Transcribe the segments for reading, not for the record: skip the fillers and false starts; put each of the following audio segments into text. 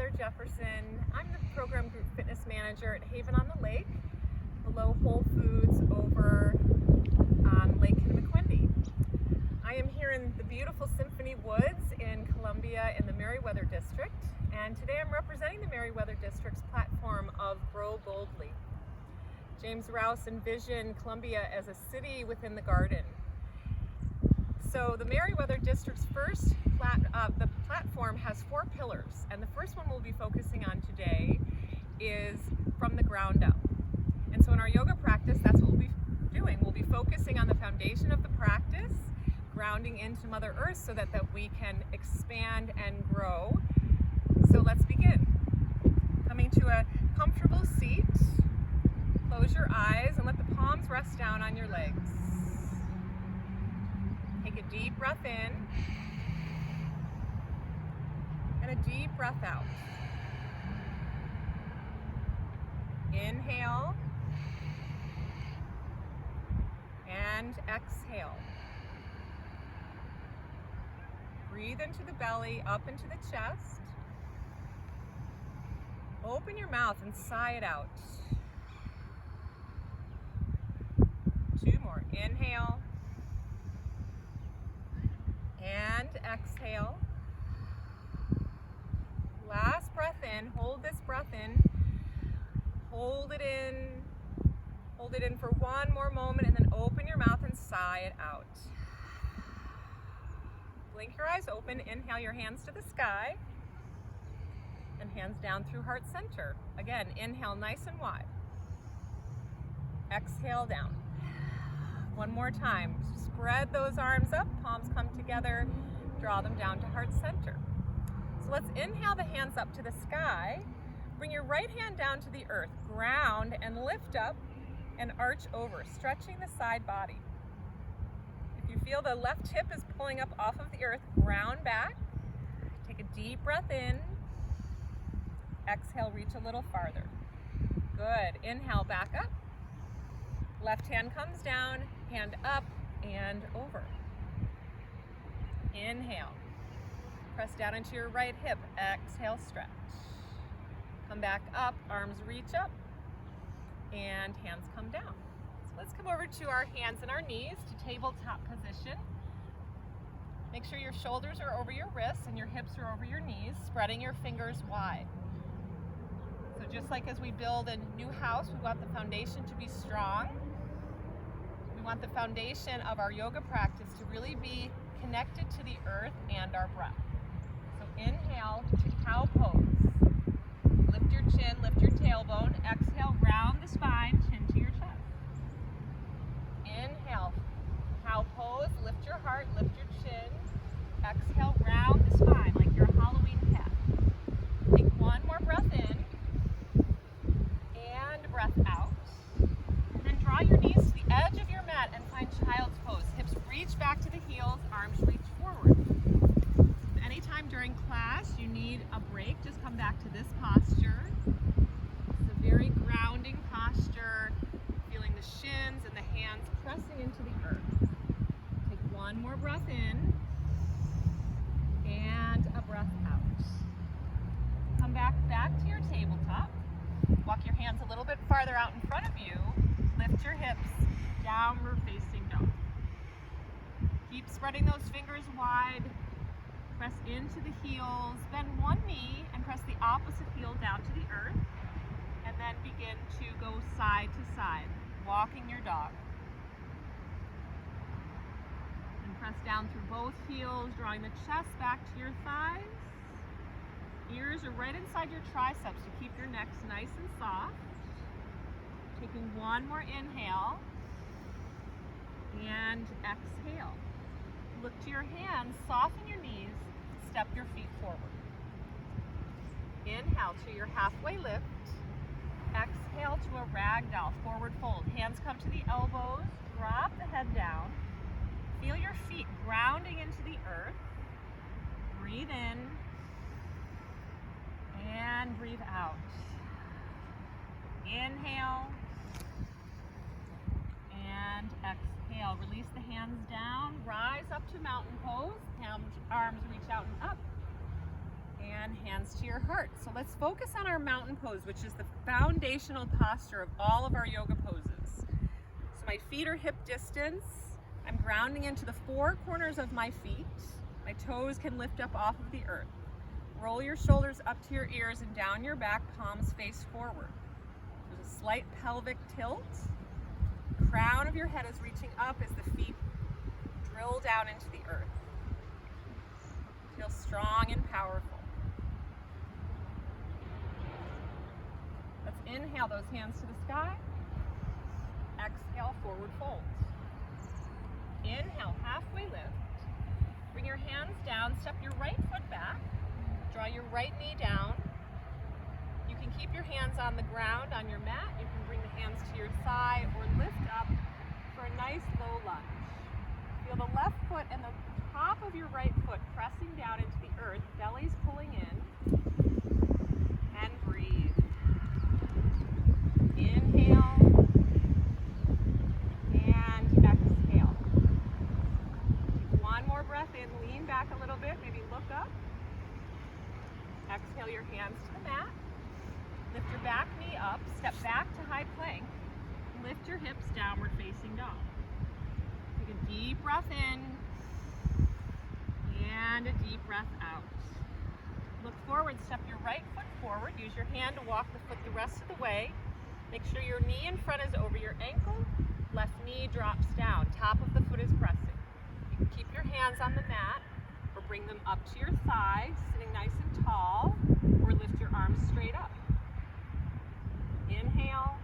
Heather Jefferson. I'm the Program Group Fitness Manager at Haven on the Lake, below Whole Foods over on Lake Kinnemequindi. I am here in the beautiful Symphony Woods in Columbia in the Meriwether District, and today I'm representing the Meriwether District's platform of Grow Boldly. James Rouse envisioned Columbia as a city within the garden. So the Meriwether District's first the platform has 4 pillars, and the first one we'll be focusing on today is from the ground up. And so in our yoga practice, that's what we'll be doing. We'll be focusing on the foundation of the practice, grounding into Mother Earth so that we can expand and grow. So let's begin. Coming to a comfortable seat, close your eyes and let the palms rest down on your legs. Take a deep breath in and a deep breath out. Inhale and exhale. Breathe into the belly, up into the chest. Open your mouth and sigh it out. 2 more. Inhale and exhale. Last breath in. Hold this breath in. Hold it in. Hold it in for one more moment and then open your mouth and sigh it out. Blink your eyes open. Inhale your hands to the sky and hands down through heart center. Again, inhale nice and wide. Exhale down. One more time. Spread those arms up, palms come together, draw them down to heart center. So let's inhale the hands up to the sky. Bring your right hand down to the earth. Ground and lift up and arch over, stretching the side body. If you feel the left hip is pulling up off of the earth, ground back. Take a deep breath in. Exhale, reach a little farther. Good. Inhale, back up. Left hand comes down, hand up and over. Inhale. Press down into your right hip. Exhale, stretch. Come back up, arms reach up, and hands come down. So let's come over to our hands and our knees to tabletop position. Make sure your shoulders are over your wrists and your hips are over your knees, spreading your fingers wide. So just like as we build a new house, we want the foundation to be strong. We want the foundation of our yoga practice to really be connected to the earth and our breath. So inhale to cow pose. Lift your chin, lift your tailbone. Exhale, round the spine, chin to your chest. Inhale, cow pose. Lift your heart, lift your chin. Exhale, round the spine like you're a Halloween cat. Take one more breath in and breath out. And then draw your knees to the edge of your mat and find child's pose. Hips reach back to the heels, arms reach forward. If anytime during class you need a break, just come back to this posture. It's a very grounding posture, feeling the shins and the hands pressing into the earth. Take one more breath in and a breath out. Come back to your tabletop. Walk your hands a little bit farther out in front of you. Lift your hips, downward facing dog. Keep spreading those fingers wide. Press into the heels, bend one knee and press the opposite heel down to the earth. And then begin to go side to side, walking your dog. And press down through both heels, drawing the chest back to your thighs. Ears are right inside your triceps to keep your necks nice and soft. Taking one more inhale and exhale. Look to your hands, soften your knees, step your feet forward. Inhale to your halfway lift. Exhale to a ragdoll, forward fold. Hands come to the elbows, drop the head down. Feel your feet grounding into the earth. Breathe in and breathe out. Inhale and exhale. Release the hands down, rise up to mountain pose. Arms reach out and up. And and hands to your heart. So let's focus on our mountain pose, which is the foundational posture of all of our yoga poses. So my feet are hip distance. I'm grounding into the four corners of my feet. My toes can lift up off of the earth. Roll your shoulders up to your ears and down your back, palms face forward. There's a slight pelvic tilt. Crown of your head is reaching up as the feet drill down into the earth. Feel strong and powerful. Let's inhale those hands to the sky. Exhale, forward fold. Inhale, halfway lift. Bring your hands down, step your right foot back. Draw your right knee down. You can keep your hands on the ground on your mat. You can bring the hands to your thigh or lift up for a nice low lunge. Feel the left foot and the top of your right foot pressing down into the earth, belly's pulling in, and breathe. Inhale, and exhale. Take one more breath in, lean back a little bit, maybe look up. Exhale your hands to the mat. Lift your back knee up, step back to high plank. Lift your hips, downward facing dog. Take a deep breath in and a deep breath out. Look forward, step your right foot forward. Use your hand to walk the foot the rest of the way. Make sure your knee in front is over your ankle. Left knee drops down. Top of the foot is pressing. You can keep your hands on the mat or bring them up to your thighs, sitting nice and tall, or lift your arms straight up. Inhale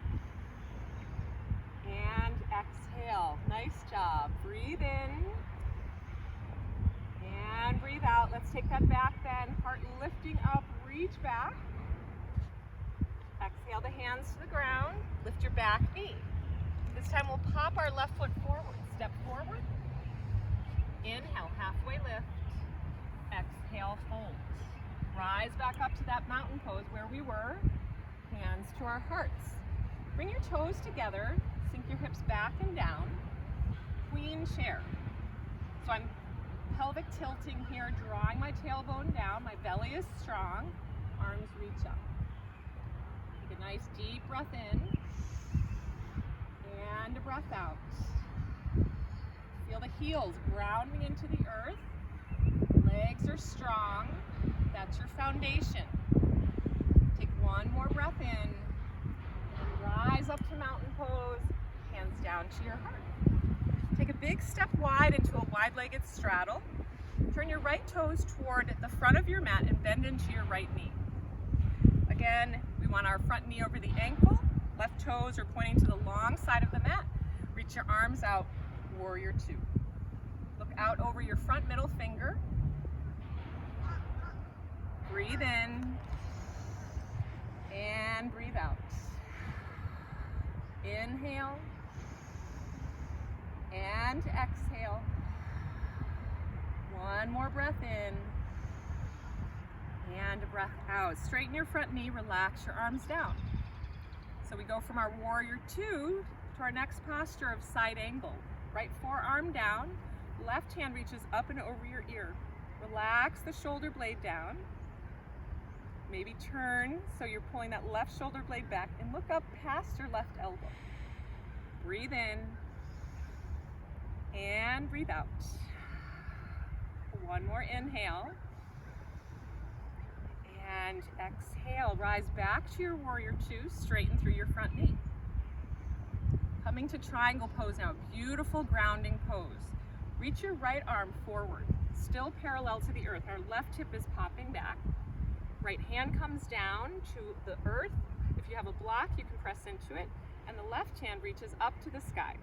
and exhale. Nice job. Breathe in and breathe out. Let's take that back bend. Heart lifting up, reach back. Exhale the hands to the ground. Lift your back knee. This time we'll pop our left foot forward. Step forward. Inhale, halfway lift. Exhale, fold. Rise back up to that mountain pose where we were. Hands to our hearts. Bring your toes together. Sink your hips back and down. Queen chair. So I'm pelvic tilting here, drawing my tailbone down. My belly is strong. Arms reach up. Take a nice deep breath in and a breath out. Feel the heels grounding into the earth. Legs are strong. That's your foundation. Take one more breath in and rise up to mountain pose. Hands down to your heart. Take a big step wide into a wide-legged straddle. Turn your right toes toward the front of your mat and bend into your right knee. Again, we want our front knee over the ankle. Left toes are pointing to the long side of the mat. Reach your arms out, warrior two. Look out over your front middle finger. Breathe in and breathe out. Inhale and exhale. One more breath in and a breath out. Straighten your front knee, relax your arms down. So we go from our warrior two to our next posture of side angle. Right forearm down, left hand reaches up and over your ear. Relax the shoulder blade down. Maybe turn so you're pulling that left shoulder blade back and look up past your left elbow. Breathe in and breathe out. One more inhale and exhale. Rise back to your warrior two, straighten through your front knee. Coming to triangle pose now, beautiful grounding pose. Reach your right arm forward, still parallel to the earth. Our left hip is popping back. Right hand comes down to the earth. If you have a block, you can press into it. And the left hand reaches up to the sky.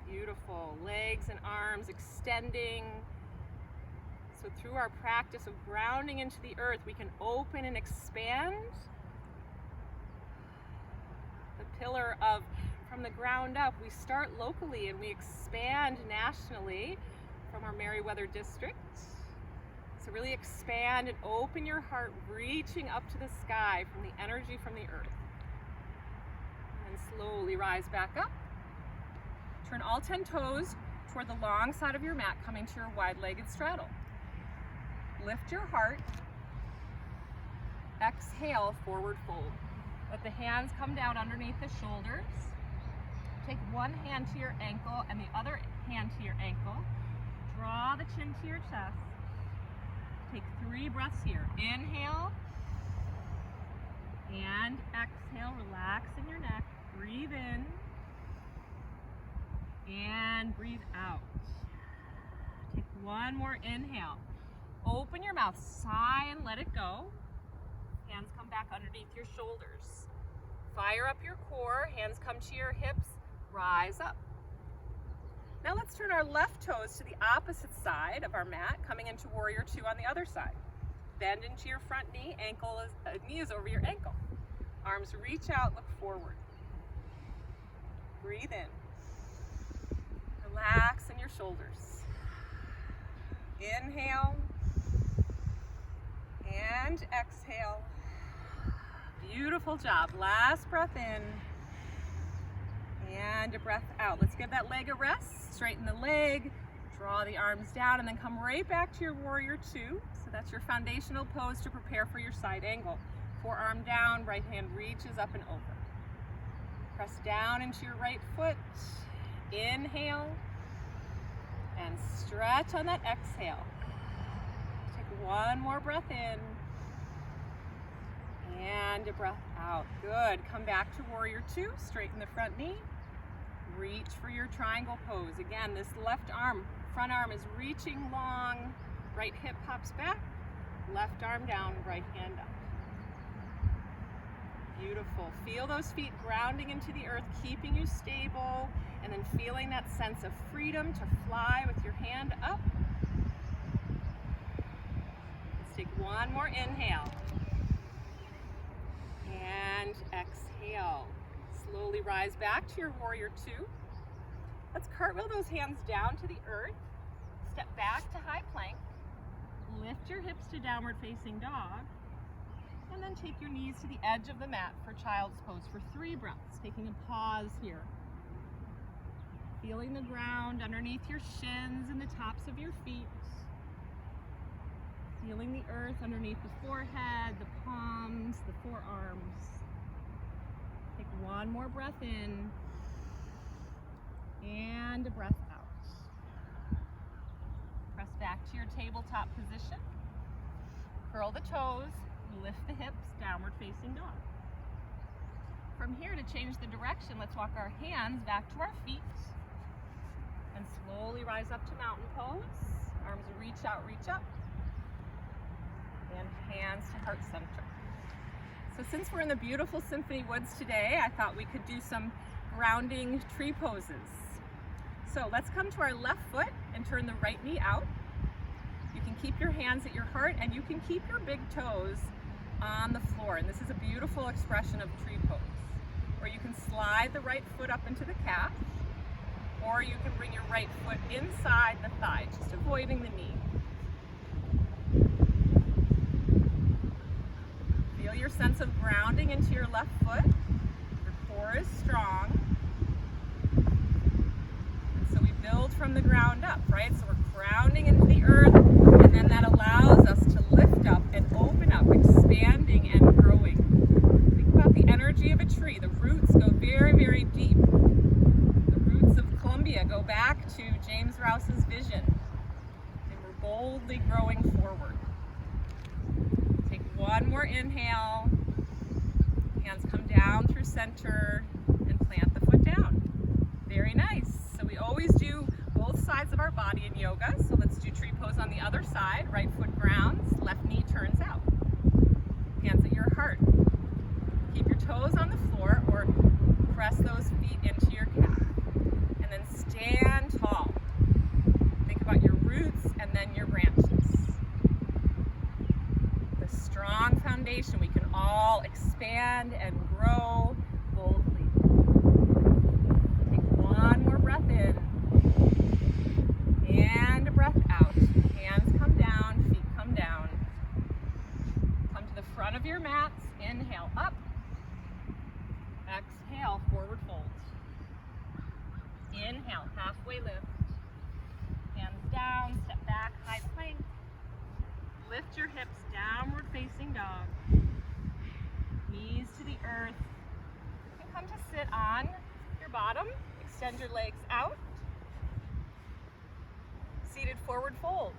Beautiful. Legs and arms extending. So through our practice of grounding into the earth, we can open and expand the pillar of from the ground up. We start locally and we expand nationally from our Meriwether district. So really expand and open your heart, reaching up to the sky from the energy from the earth. And slowly rise back up. Turn all 10 toes toward the long side of your mat, coming to your wide-legged straddle. Lift your heart. Exhale, forward fold. Let the hands come down underneath the shoulders. Take one hand to your ankle and the other hand to your ankle. Draw the chin to your chest. Take 3 breaths here. Inhale and exhale, relaxing your neck. Breathe in and breathe out. Take one more inhale. Open your mouth, sigh and let it go. Hands come back underneath your shoulders. Fire up your core, hands come to your hips, rise up. Now let's turn our left toes to the opposite side of our mat, coming into warrior 2 on the other side. Bend into your front knee, knee is over your ankle. Arms reach out, look forward. Breathe in. Relax in your shoulders. Inhale and exhale. Beautiful job. Last breath in and a breath out. Let's give that leg a rest. Straighten the leg, draw the arms down, and then come right back to your warrior 2. So that's your foundational pose to prepare for your side angle. Forearm down, right hand reaches up and over. Press down into your right foot. Inhale and stretch on that exhale. Take one more breath in and a breath out. Good. Come back to warrior 2. Straighten the front knee. Reach for your triangle pose. Again, this left arm, front arm is reaching long. Right hip pops back. Left arm down, right hand up. Beautiful. Feel those feet grounding into the earth, keeping you stable, and then feeling that sense of freedom to fly with your hand up. Let's take one more inhale. And exhale. Slowly rise back to your warrior 2. Let's cartwheel those hands down to the earth. Step back to high plank. Lift your hips to downward facing dog. And then take your knees to the edge of the mat for child's pose for 3 breaths. Taking a pause here. Feeling the ground underneath your shins and the tops of your feet. Feeling the earth underneath the forehead, the palms, the forearms. Take one more breath in and a breath out. Press back to your tabletop position. Curl the toes, lift the hips, downward facing dog. From here, to change the direction, let's walk our hands back to our feet and slowly rise up to mountain pose. Arms reach out, reach up. And hands to heart center. So since we're in the beautiful Symphony Woods today, I thought we could do some grounding tree poses. So let's come to our left foot and turn the right knee out. You can keep your hands at your heart and you can keep your big toes on the floor. And this is a beautiful expression of tree pose. Or you can slide the right foot up into the calf, or you can bring your right foot inside the thigh, just avoiding the knee. Feel your sense of grounding into your left foot. Your core is strong. And so we build from the ground up, right? So we're grounding into the earth, and then that allows us to lift up and open up, expanding and growing. Think about the energy of a tree. The roots go very, very deep. The roots of Columbia go back to James Rouse's vision. And we're boldly growing forward. One more inhale. Hands come down through center and plant the foot down. Very nice. So we always do both sides of our body in yoga. So let's do tree pose on the other side. Right foot grounds, left knee turns out. Hands at your heart. Keep your toes on the floor or press those feet into your calf. And then stand tall. Think about your roots and then your branches. Strong foundation. We can all expand and grow boldly. Take one more breath in and a breath out. Hands come down, feet come down. Come to the front of your mats. Inhale up. Exhale, forward fold. Inhale, halfway lift. Hands down, step back, high plank. lift your hips, downward facing dog. Knees to the earth. You can come to sit on your bottom. Extend your legs out. Seated forward fold.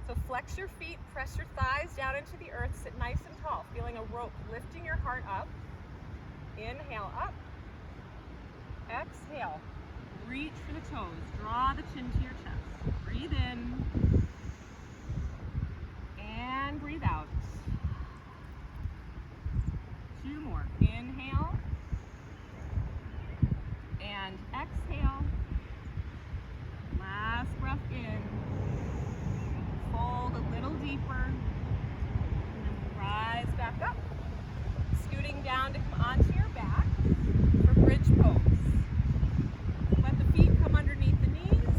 So flex your feet, press your thighs down into the earth, sit nice and tall, feeling a rope lifting your heart up. Inhale up. Exhale. Reach for the toes. Draw the chin to your chest. Breathe in. And breathe out. 2 more. Inhale. And exhale. Last breath in. Fold a little deeper. And then rise back up. Scooting down to come onto your back for bridge pose. Let the feet come underneath the knees.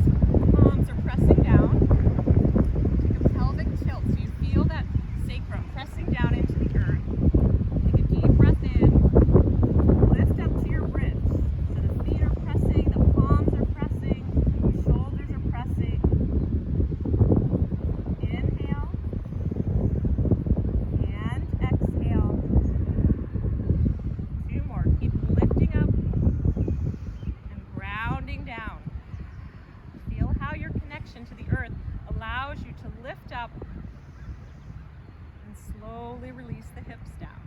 Palms are pressing down. Take a pelvic tilt so you feel that sacrum pressing down into the earth. Take a deep breath in. Lift up to your ribs. So the feet are pressing, the palms are pressing, the shoulders are pressing. Inhale. And exhale. 2 more. Keep lifting up and grounding down. Feel how your connection to the earth allows you to lift up and slowly release the hips down.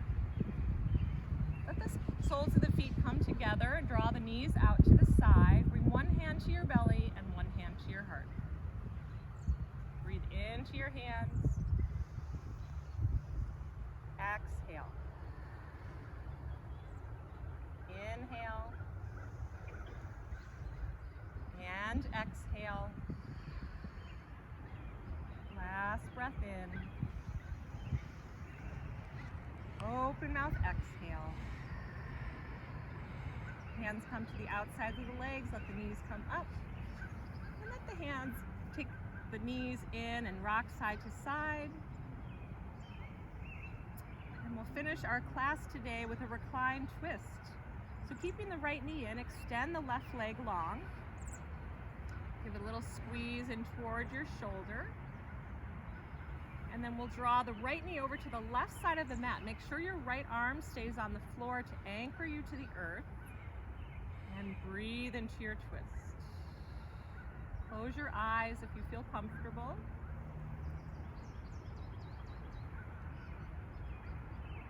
Let the soles of the feet come together and draw the knees out to the side. Bring one hand to your belly and one hand to your heart. Breathe into your hands. Exhale. Inhale. And exhale. Last breath in. Open mouth, exhale. Hands come to the outsides of the legs, let the knees come up. And let the hands take the knees in and rock side to side. And we'll finish our class today with a reclined twist. So keeping the right knee in, extend the left leg long. Give it a little squeeze in toward your shoulder. And then we'll draw the right knee over to the left side of the mat. Make sure your right arm stays on the floor to anchor you to the earth. And breathe into your twist. Close your eyes if you feel comfortable.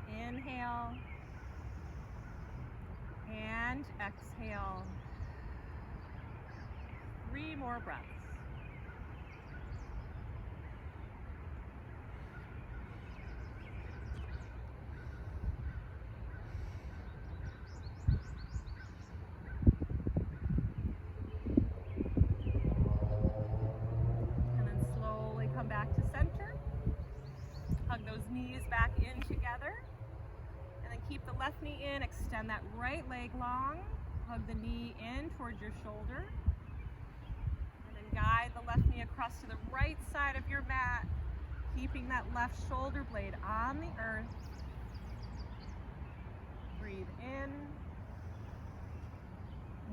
Inhale. And exhale. 3 more breaths. And then slowly come back to center. Hug those knees back in together. And then keep the left knee in, extend that right leg long. Hug the knee in towards your shoulder. Guide the left knee across to the right side of your mat, keeping that left shoulder blade on the earth. Breathe in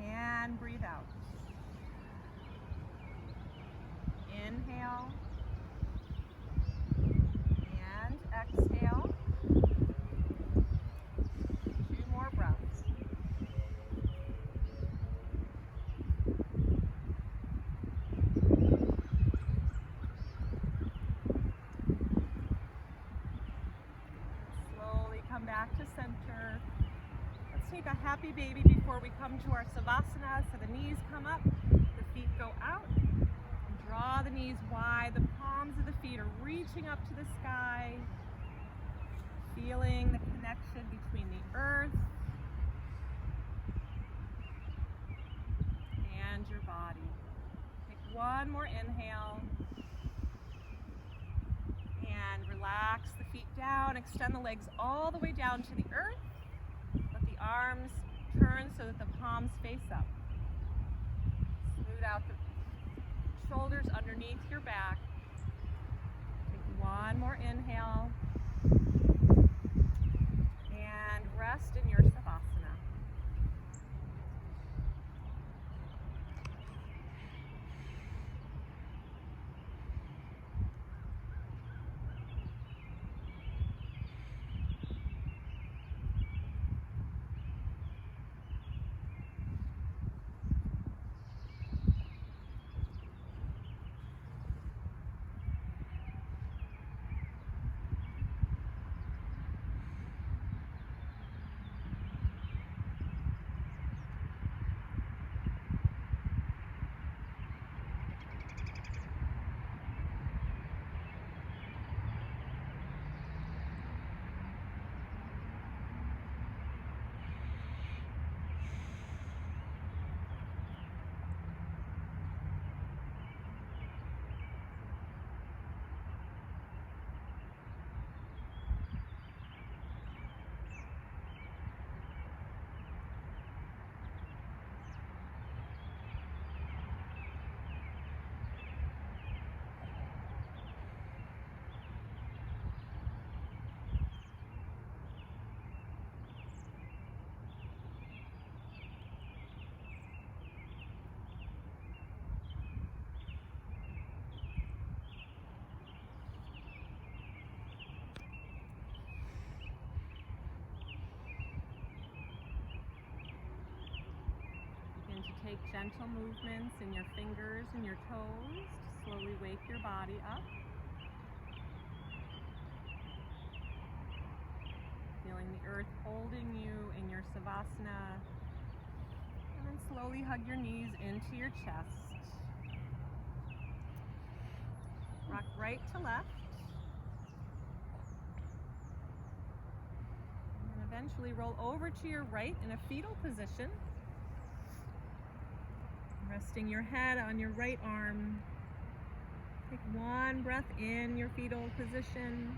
and breathe out. Inhale and exhale. 2 more breaths. Back to center. Let's take a happy baby before we come to our savasana. So the knees come up, the feet go out. Draw the knees wide. The palms of the feet are reaching up to the sky. Feeling the connection between the earth and your body. Take 1 more inhale. And relax the feet down, extend the legs all the way down to the earth. Let the arms turn so that the palms face up. Smooth out the shoulders underneath your back. Take 1 more inhale. And rest in your savasana. Make gentle movements in your fingers and your toes to slowly wake your body up. Feeling the earth holding you in your savasana. And then slowly hug your knees into your chest. Rock right to left. And eventually roll over to your right in a fetal position. Resting your head on your right arm. Take one breath in your fetal position.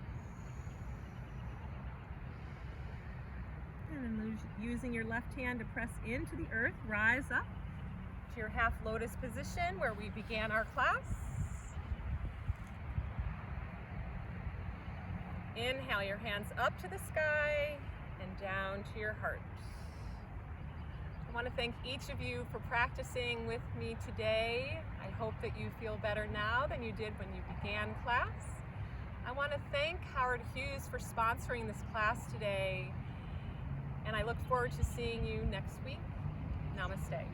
And then using your left hand to press into the earth, rise up to your half lotus position where we began our class. Inhale your hands up to the sky and down to your heart. I want to thank each of you for practicing with me today. I hope that you feel better now than you did when you began class. I want to thank Howard Hughes for sponsoring this class today, and I look forward to seeing you next week. Namaste.